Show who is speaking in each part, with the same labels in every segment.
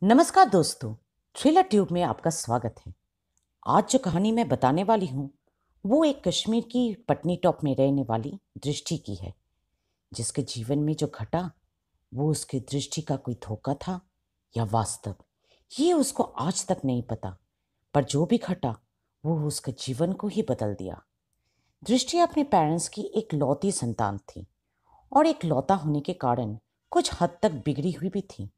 Speaker 1: नमस्कार दोस्तों, thriller tube में आपका स्वागत है। आज जो कहानी मैं बताने वाली हूँ वो एक कश्मीर की पटनी टॉप में रहने वाली दृष्टि की है, जिसके जीवन में जो घटा वो उसकी दृष्टि का कोई धोखा था या वास्तव, ये उसको आज तक नहीं पता। पर जो भी घटा वो उसके जीवन को ही बदल दिया। दृष्टि अपने पेरेंट्स की एक लौती संतान थी और एक लौता होने के कारण कुछ हद तक बिगड़ी हुई भी थी।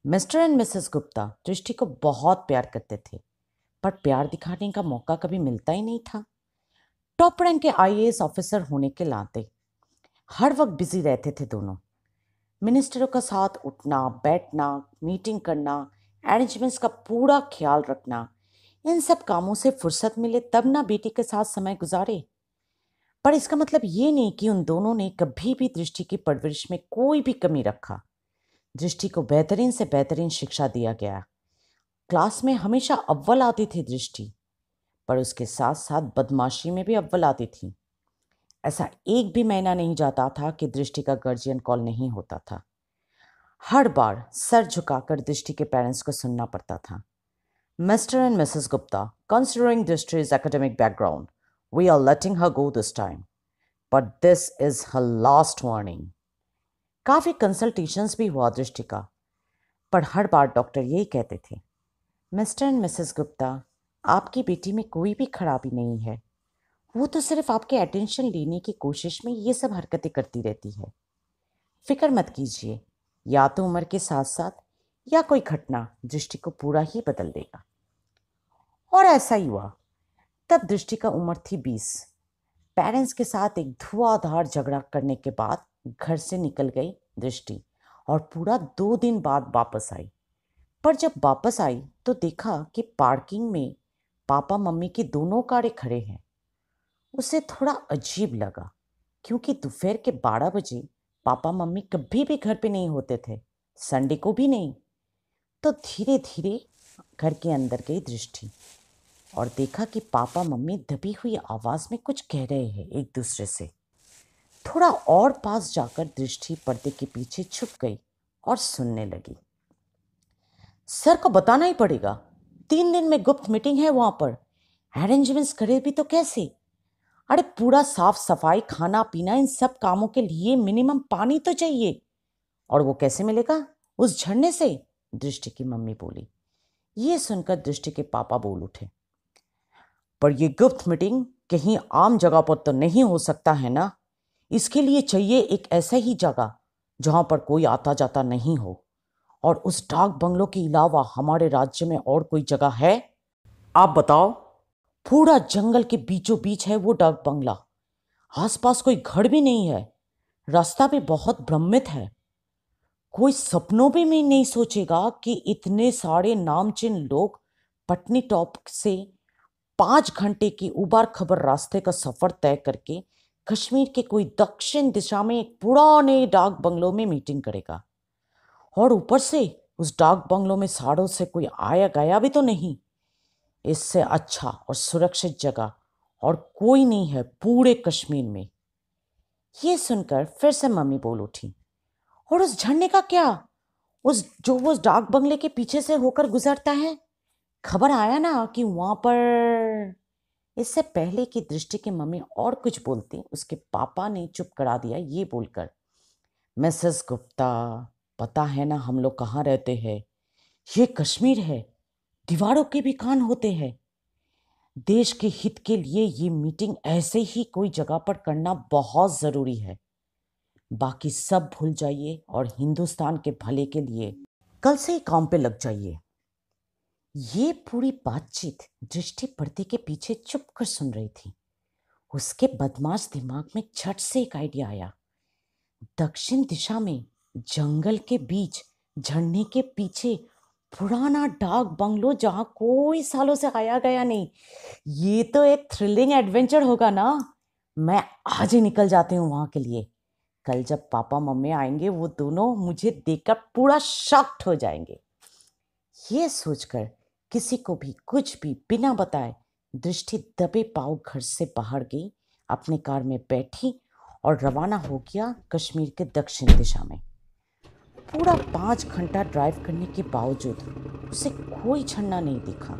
Speaker 1: मिस्टर एंड मिसेस गुप्ता दृष्टि को बहुत प्यार करते थे, पर प्यार दिखाने का मौका कभी मिलता ही नहीं था। टॉप रैंक के आईएएस ऑफिसर होने के नाते हर वक्त बिजी रहते थे दोनों। मिनिस्टरों का साथ उठना बैठना, मीटिंग करना, अरेंजमेंट्स का पूरा ख्याल रखना, इन सब कामों से फुर्सत मिले तब ना बेटी के साथ समय गुजारे। पर इसका मतलब ये नहीं कि उन दोनों ने कभी भी दृष्टि की परवरिश में कोई भी कमी रखा। दृष्टि को बेहतरीन से बेहतरीन शिक्षा दिया गया। क्लास में हमेशा अव्वल आती थी दृष्टि, पर उसके साथ साथ बदमाशी में भी अव्वल आती थी। ऐसा एक भी महीना नहीं जाता था कि दृष्टि का गार्जियन कॉल नहीं होता था। हर बार सर झुकाकर दृष्टि के पेरेंट्स को सुनना पड़ता था। Mr and Mrs Gupta, considering Drishti's academic background, we are letting her go this time, but this is her last warning. काफी कंसल्टेशंस भी हुआ दृष्टि का, पर हर बार डॉक्टर यही कहते थे, मिस्टर एंड मिसेस गुप्ता, आपकी बेटी में कोई भी खराबी नहीं है। वो तो सिर्फ आपके अटेंशन लेने की कोशिश में ये सब हरकतें करती रहती है। फिक्र मत कीजिए, या तो उम्र के साथ साथ या कोई घटना दृष्टि को पूरा ही बदल देगा। और ऐसा ही हुआ। तब दृष्टि का उम्र थी 20। पेरेंट्स के साथ एक धुआंधार झगड़ा करने के बाद घर से निकल गई दृष्टि और पूरा 2 दिन बाद वापस आई। पर जब वापस आई तो देखा कि पार्किंग में पापा मम्मी की दोनों कारें खड़े हैं। उसे थोड़ा अजीब लगा, क्योंकि दोपहर के 12 बजे पापा मम्मी कभी भी घर पे नहीं होते थे, संडे को भी नहीं। तो धीरे धीरे घर के अंदर गई दृष्टि और देखा कि पापा मम्मी दबी हुई आवाज में कुछ कह रहे हैं एक दूसरे से। थोड़ा और पास जाकर दृष्टि पर्दे के पीछे छुप गई और सुनने लगी। सर को बताना ही पड़ेगा, 3 दिन में गुप्त मीटिंग है वहां पर। अरेंजमेंट्स करे भी तो कैसे? अरे पूरा साफ सफाई खाना पीना इन सब कामों के लिए मिनिमम पानी तो चाहिए। और वो कैसे मिलेगा? उस झरने से, दृष्टि की मम्मी बोली। ये सुनकर दृष्टि के पापा बोल उठे, पर ये गुप्त मीटिंग कहीं आम जगह पर तो नहीं हो सकता है ना। इसके लिए चाहिए एक ऐसा ही जगह जहां पर कोई आता जाता नहीं हो। और उस डाक बंगलों के अलावा हमारे राज्य में और कोई जगह है? आप बताओ। पूरा जंगल के बीचों बीच है वो डाक बंगला। आसपास कोई घर भी नहीं है। रास्ता भी बहुत भ्रमित है। कोई सपनों भी में नहीं सोचेगा कि इतने सारे नामचीन लोग पटनी टॉप से 5 घंटे की उबार खबर रास्ते का सफर तय करके कश्मीर के कोई दक्षिण दिशा में एक पुराने डाक बंगलों में मीटिंग करेगा। और ऊपर से उस डाक बंगलों में साड़ों से कोई आया गया भी तो नहीं। इससे अच्छा और सुरक्षित जगह और कोई नहीं है पूरे कश्मीर में। ये सुनकर फिर से मम्मी बोल उठी, और उस झरने का क्या? वो डाक बंगले के पीछे से होकर गुजरता है। खबर आया ना कि वहां पर। इससे पहले कि दृष्टि की मम्मी और कुछ बोलती, उसके पापा ने चुप करा दिया ये बोलकर, मिसेस गुप्ता, पता है ना हम लोग कहाँ रहते हैं? ये कश्मीर है। दीवारों के भी कान होते हैं। देश के हित के लिए ये मीटिंग ऐसे ही कोई जगह पर करना बहुत जरूरी है। बाकी सब भूल जाइए और हिंदुस्तान के भले के लिए कल से ही काम पे लग जाइए। ये पूरी बातचीत दृष्टि पर्दे के पीछे चुप कर सुन रही थी। उसके बदमाश दिमाग में झट से एक आइडिया आया। दक्षिण दिशा में जंगल के बीच झरने के पीछे पुराना डाक बंगलो जहां कोई सालों से आया गया नहीं। ये तो एक थ्रिलिंग एडवेंचर होगा ना। मैं आज ही निकल जाती हूँ वहां के लिए। कल जब पापा मम्मी आएंगे वो दोनों मुझे देखकर पूरा शॉक्ड हो जाएंगे। ये सोचकर किसी को भी कुछ भी बिना बताए दृष्टि दबे पांव घर से बाहर गई, अपनी कार में बैठी और रवाना हो गया कश्मीर के दक्षिण दिशा में। पूरा 5 घंटा ड्राइव करने के बावजूद उसे कोई झरना नहीं दिखा।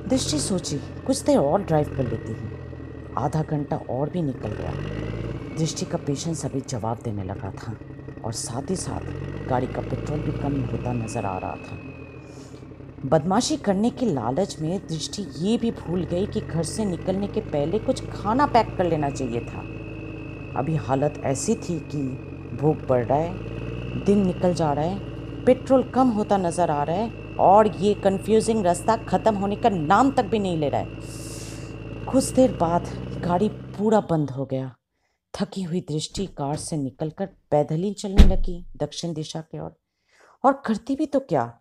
Speaker 1: दृष्टि सोची कुछ देर और ड्राइव कर लेती हूँ। आधा घंटा और भी निकल गया। दृष्टि का पेशेंस अभी जवाब देने लगा था और साथ ही साथ गाड़ी का पेट्रोल भी कम होता नजर आ रहा था। बदमाशी करने के लालच में दृष्टि ये भी भूल गई कि घर से निकलने के पहले कुछ खाना पैक कर लेना चाहिए था। अभी हालत ऐसी थी कि भूख बढ़ रहा है, दिन निकल जा रहा है, पेट्रोल कम होता नज़र आ रहा है और ये कंफ्यूजिंग रास्ता ख़त्म होने का नाम तक भी नहीं ले रहा है। कुछ देर बाद गाड़ी पूरा बंद हो गया। थकी हुई दृष्टि कार से निकलकर पैदल ही चलने लगी दक्षिण दिशा की ओर। और करती भी तो क्या,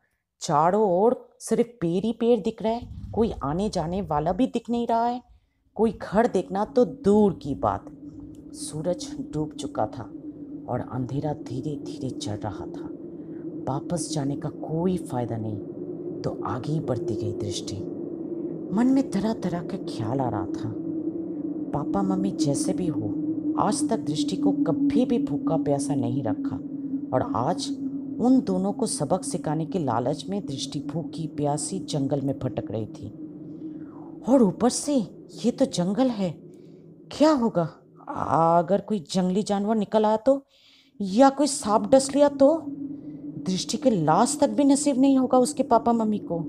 Speaker 1: चारों ओर सिर्फ पेड़ ही पेड़ दिख रहा है, कोई आने जाने वाला भी दिख नहीं रहा है। कोई घर देखना तो दूर की बात। सूरज डूब चुका था और अंधेरा धीरे धीरे चढ़ रहा था। वापस जाने का कोई फायदा नहीं, तो आगे ही बढ़ती गई दृष्टि। मन में तरह तरह का ख्याल आ रहा था। पापा मम्मी जैसे भी हो, आज तक दृष्टि को कभी भी भूखा प्यासा नहीं रखा और आज उन दोनों को सबक सिखाने के लालच में दृष्टि भूखी प्यासी जंगल में भटक रही थी। और ऊपर से ये तो जंगल है, क्या होगा अगर कोई जंगली जानवर निकल आया तो, या कोई सांप डस लिया तो? दृष्टि के लाश तक भी नसीब नहीं होगा उसके पापा मम्मी को।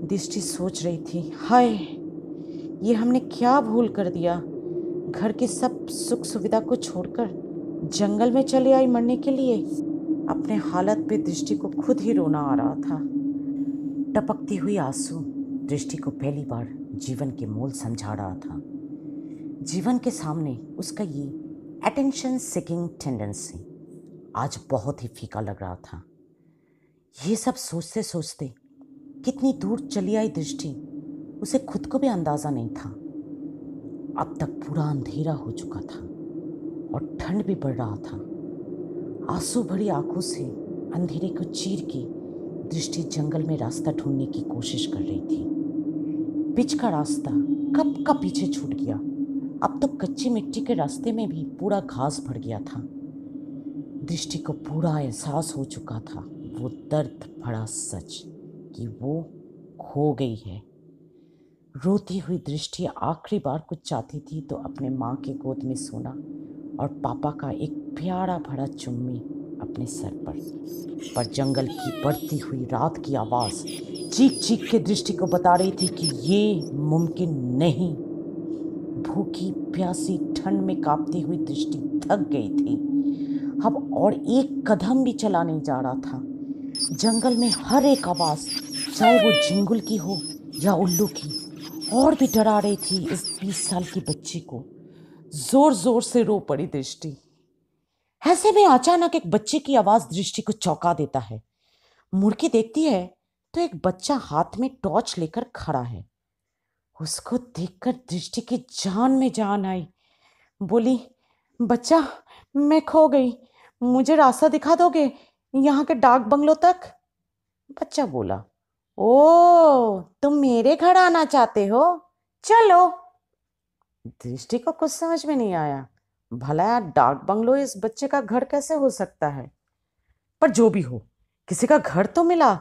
Speaker 1: दृष्टि सोच रही थी, हाय ये हमने क्या भूल कर दिया। घर की सब सुख सुविधा को छोड़कर जंगल में चले आई मरने के लिए। अपने हालत पे दृष्टि को खुद ही रोना आ रहा था। टपकती हुई आंसू दृष्टि को पहली बार जीवन के मोल समझा रहा था। जीवन के सामने उसका ये अटेंशन सीकिंग टेंडेंसी आज बहुत ही फीका लग रहा था। ये सब सोचते सोचते कितनी दूर चली आई दृष्टि, उसे खुद को भी अंदाजा नहीं था। अब तक पूरा अंधेरा हो चुका था और ठंड भी बढ़ रहा था। आंसू भरी आंखों से अंधेरे को चीर के दृष्टि जंगल में रास्ता ढूंढने की कोशिश कर रही थी। पिच का रास्ता कब का पीछे छूट गया। अब तो कच्ची मिट्टी के रास्ते में भी पूरा घास भर गया था। दृष्टि को पूरा एहसास हो चुका था वो दर्द भरा सच कि वो खो गई है। रोती हुई दृष्टि आखिरी बार कुछ चाहती थी तो अपने माँ के गोद में सोना और पापा का एक प्यारा भरा चुम्मी अपने सर पर जंगल की बढ़ती हुई रात की आवाज़ चीख चीख के दृष्टि को बता रही थी कि ये मुमकिन नहीं। भूखी प्यासी ठंड में कांपती हुई दृष्टि थक गई थी। अब और एक कदम भी चला नहीं जा रहा था। जंगल में हर एक आवाज़, चाहे वो झिंगुल की हो या उल्लू की, और भी डरा रही थी इस 20 साल की बच्ची को। जोर जोर से रो पड़ी दृष्टि। ऐसे में अचानक एक बच्चे की आवाज दृष्टि को चौंका देता है। मुड़ के देखती है तो एक बच्चा हाथ में टॉर्च लेकर खड़ा है। उसको देखकर दृष्टि की जान में जान आई। बोली, बच्चा मैं खो गई, मुझे रास्ता दिखा दोगे यहाँ के डाक बंगलों तक? बच्चा बोला, ओ तुम मेरे घर आना चाहते हो, चलो। दृष्टि को कुछ समझ में नहीं आया। भला यार डाक बंगलो इस बच्चे का घर कैसे हो सकता है? पर जो भी हो, किसी का घर तो मिला।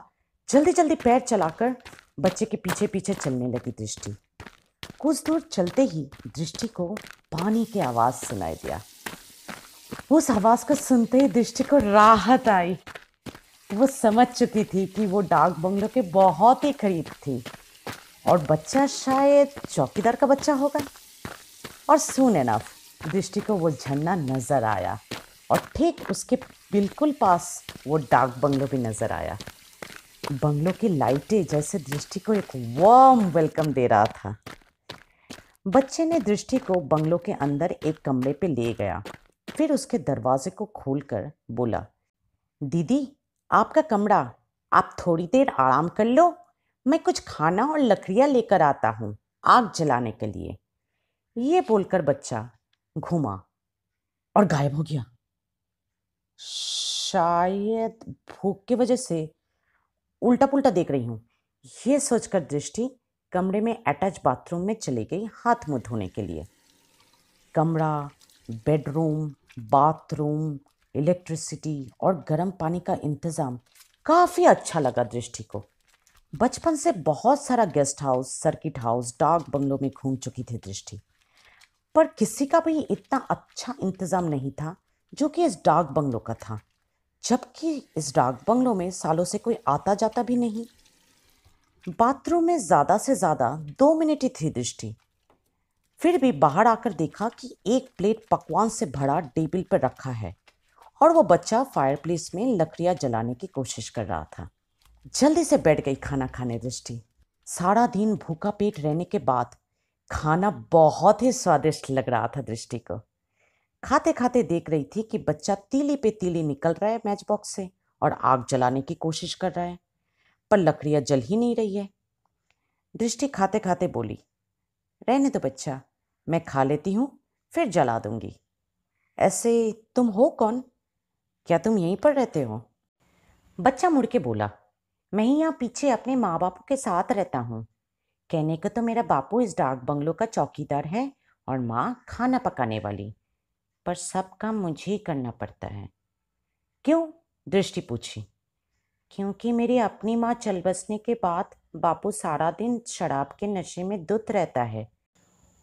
Speaker 1: जल्दी जल्दी पैर चलाकर बच्चे के पीछे पीछे चलने लगी दृष्टि। कुछ दूर चलते ही दृष्टि को पानी की आवाज सुनाई दिया। उस आवाज को सुनते ही दृष्टि को राहत आई। वो समझ चुकी थी कि वो डाक बंगलो के बहुत ही करीब थी और बच्चा शायद चौकीदार का बच्चा होगा। और सून एनफ दृष्टि को वो झरना नजर आया और ठीक उसके बिल्कुल पास वो डाक बंगलो भी नजर आया। बंगलो की लाइटें जैसे दृष्टि को एक वार्म वेलकम दे रहा था। बच्चे ने दृष्टि को बंगलो के अंदर एक कमरे पे ले गया। फिर उसके दरवाजे को खोलकर बोला, दीदी आपका कमरा, आप थोड़ी देर आराम कर लो, मैं कुछ खाना और लकड़ियाँ लेकर आता हूँ आग जलाने के लिए। ये बोलकर बच्चा घूमा और गायब हो गया। शायद भूख की वजह से उल्टा पुल्टा देख रही हूँ, ये सोचकर दृष्टि कमरे में अटैच बाथरूम में चली गई हाथ मुंह धोने के लिए। कमरा, बेडरूम, बाथरूम, इलेक्ट्रिसिटी और गर्म पानी का इंतज़ाम काफ़ी अच्छा लगा दृष्टि को। बचपन से बहुत सारा गेस्ट हाउस, सर्किट हाउस, डाक बंगलों में घूम चुकी थी दृष्टि, पर किसी का भी इतना अच्छा इंतज़ाम नहीं था जो कि इस डाक बंगलों का था, जबकि इस डाक बंगलों में सालों से कोई आता जाता भी नहीं। बाथरूम में ज़्यादा से ज़्यादा 2 मिनट ही थी दृष्टि, फिर भी बाहर आकर देखा कि एक प्लेट पकवान से भरा टेबल पर रखा है और वो बच्चा फायरप्लेस में लकड़ियाँ जलाने की कोशिश कर रहा था। जल्दी से बैठ गई खाना खाने दृष्टि। सारा दिन भूखा पेट रहने के बाद खाना बहुत ही स्वादिष्ट लग रहा था दृष्टि को। खाते खाते देख रही थी कि बच्चा तीली पे तीली निकल रहा है मैच बॉक्स से और आग जलाने की कोशिश कर रहा है, पर लकड़ियां जल ही नहीं रही है। दृष्टि खाते खाते बोली, रहने दो बच्चा, मैं खा लेती हूँ, फिर जला दूंगी। ऐसे तुम हो कौन? क्या तुम यहीं पर रहते हो? बच्चा मुड़ के बोला, मैं ही यहाँ पीछे अपने माँ बापू के साथ रहता हूँ। कहने को तो मेरा बापू इस डाक बंगलों का चौकीदार है और माँ खाना पकाने वाली, पर सब काम मुझे ही करना पड़ता है। क्यों? दृष्टि पूछी। क्योंकि मेरी अपनी माँ चल बसने के बाद बापू सारा दिन शराब के नशे में धुत रहता है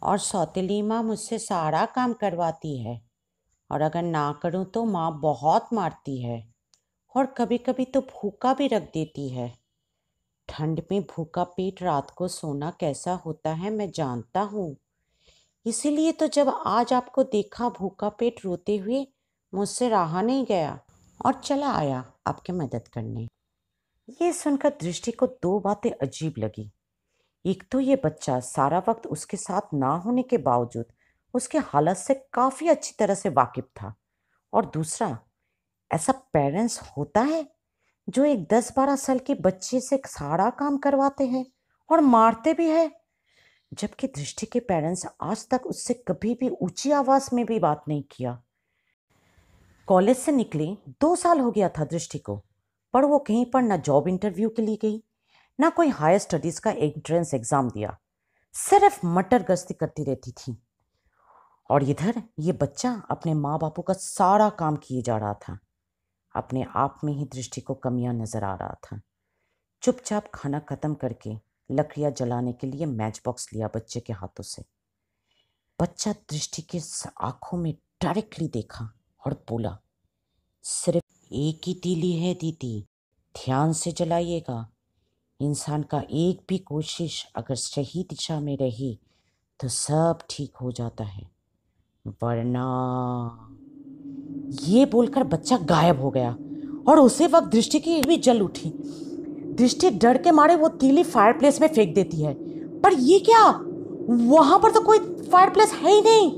Speaker 1: और सौतेली माँ मुझसे सारा काम करवाती है, और अगर ना करूँ तो माँ बहुत मारती है और कभी कभी तो भूखा भी रख देती है। ठंड में भूखा पेट रात को सोना कैसा होता है मैं जानता हूँ, इसीलिए तो जब आज आपको देखा भूखा पेट रोते हुए, मुझसे रहा नहीं गया और चला आया आपकी मदद करने। ये सुनकर दृष्टि को दो बातें अजीब लगी। एक तो ये बच्चा सारा वक्त उसके साथ ना होने के बावजूद उसके हालत से काफी अच्छी तरह से वाकिफ था, और दूसरा, ऐसा पेरेंट्स होता है जो एक 10-12 साल के बच्चे से सारा काम करवाते हैं और मारते भी है, जबकि दृष्टि के पेरेंट्स आज तक उससे कभी भी ऊंची आवाज में भी बात नहीं किया। कॉलेज से निकले 2 साल हो गया था दृष्टि को, पर वो कहीं पर ना जॉब इंटरव्यू के लिए गई, ना कोई हायर स्टडीज का एंट्रेंस एग्जाम दिया, सिर्फ मटर गश्ती करती रहती थी। और इधर ये बच्चा अपने माँ बापू का सारा काम किए जा रहा था। अपने आप में ही दृष्टि को कमियां नजर आ रहा था। चुपचाप खाना खत्म करके लकड़ियां जलाने के लिए मैच बॉक्स लिया बच्चे के हाथों से। बच्चा दृष्टि के आंखों में डायरेक्टली देखा और बोला, सिर्फ एक ही तीली है दीदी, ध्यान से जलाइएगा। इंसान का एक भी कोशिश अगर सही दिशा में रही तो सब ठीक हो जाता है, वरना। ये बोलकर बच्चा गायब हो गया और उसी वक्त दृष्टि की भी जल उठी। दृष्टि डर के मारे वो तीली फायरप्लेस में फेंक देती है, पर ये क्या, वहां पर तो कोई फायरप्लेस है ही नहीं।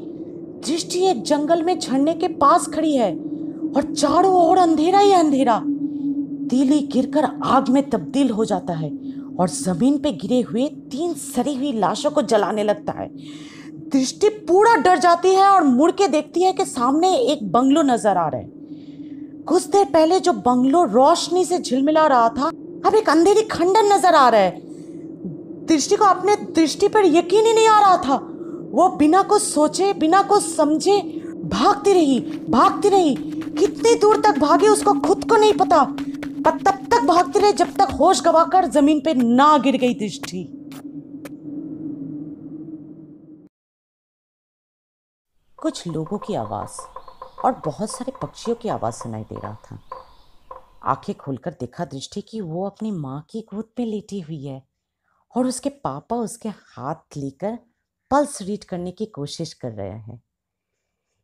Speaker 1: दृष्टि एक जंगल में झरने के पास खड़ी है और चारों ओर अंधेरा ही अंधेरा। तीली गिरकर आग में तब्दील हो जाता है और जमीन पे गिरे हुए 3 सड़ी हुई लाशों को जलाने लगता है। दृष्टि पूरा डर जाती है और मुड़ के देखती है कि सामने एक बंगलो नजर आ रहा है। कुछ देर पहले जो बंगलो रोशनी से झिलमिला रहा था, अब एक अंधेरी खंडर नजर आ रहा है। दृष्टि को अपने दृष्टि पर यकीन ही नहीं आ रहा था। वो बिना कुछ सोचे, बिना कुछ समझे भागती रही, भागती रही। कितनी दूर तक भागी उसको खुद को नहीं पता, पर तब तक भागती रही जब तक होश गंवाकर जमीन पे ना गिर गई दृष्टि। कुछ लोगों की आवाज और बहुत सारे पक्षियों की आवाज सुनाई दे रहा था। आंखें खोलकर देखा दृष्टि कि वो अपनी माँ की गोद में लेटी हुई है और उसके पापा उसके हाथ लेकर पल्स रीड करने की कोशिश कर रहे हैं।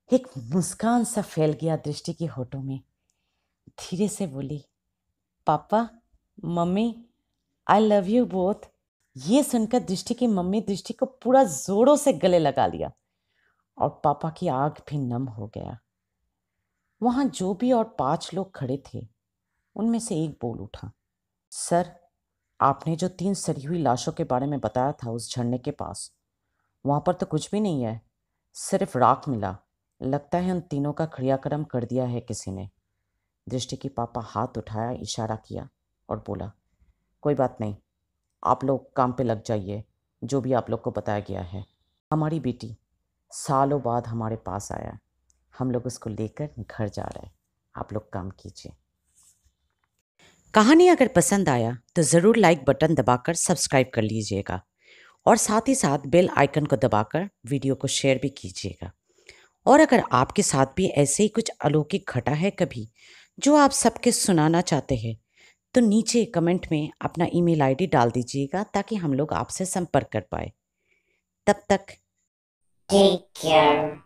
Speaker 1: एक मुस्कान सा फैल गया दृष्टि के होठों में। धीरे से बोली, पापा, mummy, I love you both. ये सुनकर दृष्टि की मम्मी दृष्टि को पूरा जोरों से गले लगा लिया और पापा की आंख भी नम हो गया। वहां जो भी और 5 लोग खड़े थे उनमें से एक बोल उठा, सर, आपने जो 3 सड़ी हुई लाशों के बारे में बताया था उस झरने के पास, वहां पर तो कुछ भी नहीं है, सिर्फ राख मिला। लगता है उन तीनों का क्रियाक्रम कर दिया है किसी ने। दृष्टि की पापा हाथ उठाया, इशारा किया और बोला, कोई बात नहीं, आप लोग काम पे लग जाइए। जो भी आप लोग को बताया गया है, हमारी बेटी सालों बाद हमारे पास आया, हम लोग उसको लेकर घर जा रहे हैं। आप लोग काम कीजिए। कहानी अगर पसंद आया तो ज़रूर लाइक बटन दबाकर सब्सक्राइब कर लीजिएगा और साथ ही साथ बेल आइकन को दबाकर वीडियो को शेयर भी कीजिएगा। और अगर आपके साथ भी ऐसे ही कुछ अलौकिक घटा है कभी जो आप सबके सुनाना चाहते हैं तो नीचे कमेंट में अपना ईमेल आईडी डाल दीजिएगा ताकि हम लोग आपसे संपर्क कर पाए। तब तक टेक केयर।